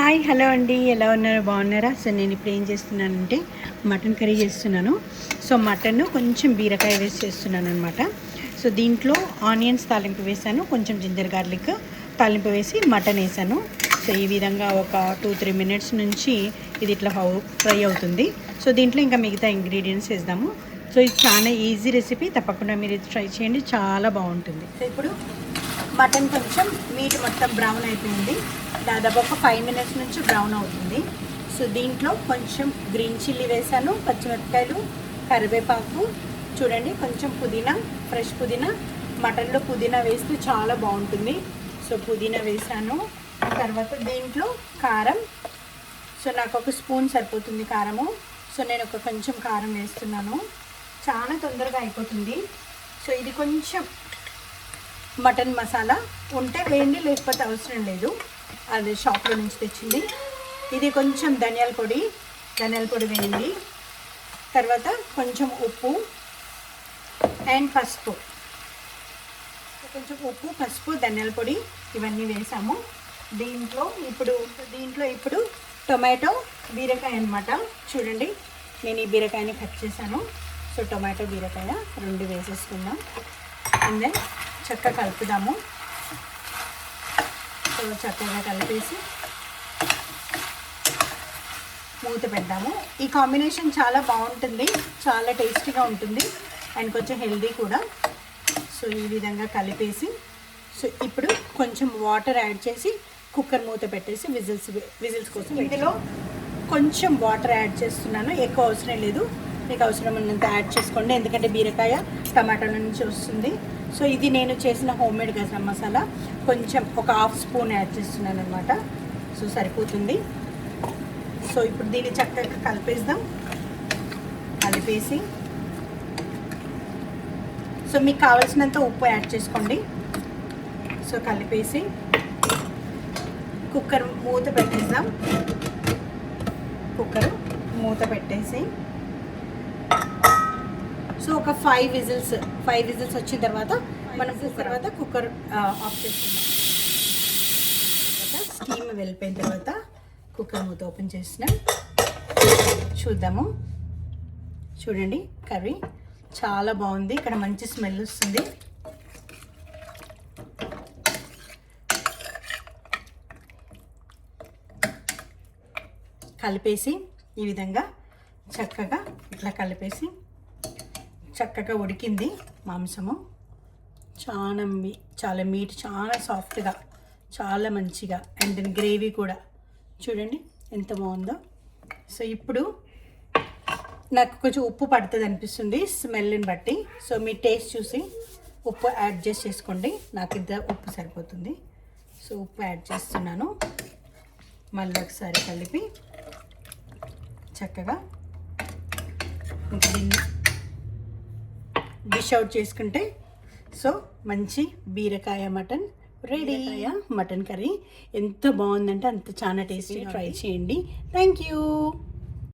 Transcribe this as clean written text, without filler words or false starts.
Hi hello అండి, ఎలా ఉన్నారు? బాగున్నారా? సో నేను ఇప్పుడు ఏం చేస్తున్నానంటే మటన్ కర్రీ చేస్తున్నాను. సో మటన్ కొంచెం బీరకాయ వేసి చేస్తున్నాను అనమాట. సో దీంట్లో ఆనియన్స్ తాలింపు వేసాను, కొంచెం జింజర్ గార్లిక్ తాలింపు వేసి మటన్ వేసాను. సో ఈ విధంగా ఒక 2-3 మినిట్స్ నుంచి ఇది ఇట్లా ఫ్రై అవుతుంది. సో దీంట్లో ఇంకా మిగతా ఇంగ్రీడియంట్స్ వేద్దాము. సో ఇది చాలా ఈజీ రెసిపీ, తప్పకుండా మీరు ఇది ట్రై చేయండి, చాలా బాగుంటుంది. సో ఇప్పుడు మటన్ కొంచెం మీట్ మొత్తం బ్రౌన్ అయిపోయింది, దాదాపు ఒక 5 మినిట్స్ నుంచి బ్రౌన్ అవుతుంది. సో దీంట్లో కొంచెం గ్రీన్ చిల్లీ వేసాను, పచ్చిమిరపకాయలు, కరివేపాకు, చూడండి కొంచెం పుదీనా, ఫ్రెష్ పుదీనా. మటన్లో పుదీనా వేస్తే చాలా బాగుంటుంది. సో పుదీనా వేసాను. తర్వాత దీంట్లో కారం, సో నాకు 1 స్పూన్ సరిపోతుంది కారము. సో నేను కొంచెం కారం వేస్తున్నాను, చాలా తొందరగా అయిపోతుంది. సో ఇది కొంచెం మటన్ మసాలా ఉంటే వేయండి, లేకపోతే అవసరం లేదు, అది షాప్లో నుంచి తెచ్చింది. ఇది కొంచెం ధనియాల పొడి వేయండి. తర్వాత కొంచెం ఉప్పు అండ్ పసుపు, కొంచెం ఉప్పు, పసుపు, ధనియాల పొడి ఇవన్నీ వేసాము. దీంట్లో ఇప్పుడు టొమాటో, బీరకాయ అన్నమాట. చూడండి నేను ఈ బీరకాయని కట్ చేశాను. సో టొమాటో, బీరకాయ 2 వేసేసుకుందాం. అండ్ దెన్ చక్కగా కలుపుదాము. సో చక్కగా కలిపేసి మూత పెడదాము. ఈ కాంబినేషన్ చాలా బాగుంటుంది, చాలా టేస్టీగా ఉంటుంది అండ్ కొంచెం హెల్దీ కూడా. సో ఈ విధంగా కలిపేసి, సో ఇప్పుడు కొంచెం వాటర్ యాడ్ చేసి కుక్కర్ మూత పెట్టేసి విజిల్స్ కోసం ఇందులో కొంచెం వాటర్ యాడ్ చేస్తున్నాను, ఎక్కువ అవసరం లేదు, మీకు అవసరం ఉన్నంత యాడ్ చేసుకోండి, ఎందుకంటే బీరకాయ టమాటాల నుంచి వస్తుంది. సో ఇది నేను చేసిన హోమ్మేడ్ గరం మసాలా, కొంచెం ఒక 1/2 స్పూన్ యాడ్ చేస్తున్నాను అనమాట. సో సరిపోతుంది. సో ఇప్పుడు దీన్ని చక్కగా కలిపేద్దాం. కలిపేసి సో మీకు కావాల్సినంత ఉప్పు యాడ్ చేసుకోండి. సో కలిపేసి కుక్కర్ మూత పెట్టేద్దాం. కుక్కర్ మూత పెట్టేసి సో ఒక 5 విజిల్స్ వచ్చిన తర్వాత మనం కుక్కర్ ఆఫ్ చేసుకుందాం. తర్వాత స్టీమ్ వెళ్ళిపోయిన తర్వాత కుక్కర్ మూత ఓపెన్ చేసినాం. చూద్దాము. చూడండి కర్రీ చాలా బాగుంది, ఇక్కడ మంచి స్మెల్ వస్తుంది. కలిపేసి ఈ విధంగా చక్కగా ఇట్లా కలిపేసి చక్కగా ఉడికింది మాంసము. చాలా మీట్, చాలా సాఫ్ట్గా, చాలా మంచిగా. అండ్ దెన్ గ్రేవీ కూడా చూడండి ఎంత బాగుందో. సో ఇప్పుడు నాకు కొంచెం ఉప్పు పడుతుంది అనిపిస్తుంది స్మెల్ని బట్టి. సో మీ టేస్ట్ చూసి ఉప్పు యాడ్ చేసుకోండి, నాకు ఇంత ఉప్పు సరిపోతుంది. సో ఉప్పు యాడ్ చేస్తున్నాను. మళ్ళీ ఒకసారి కలిపి చక్కగా ఇంకా దీన్ని డిష్ అవుట్ చేసుకుంటే సో మంచి బీరకాయ మటన్ రెడీ. మటన్ కర్రీ ఎంత బాగుందంటే అంత చాలా టేస్టీగా. ట్రై చేయండి. Thank you.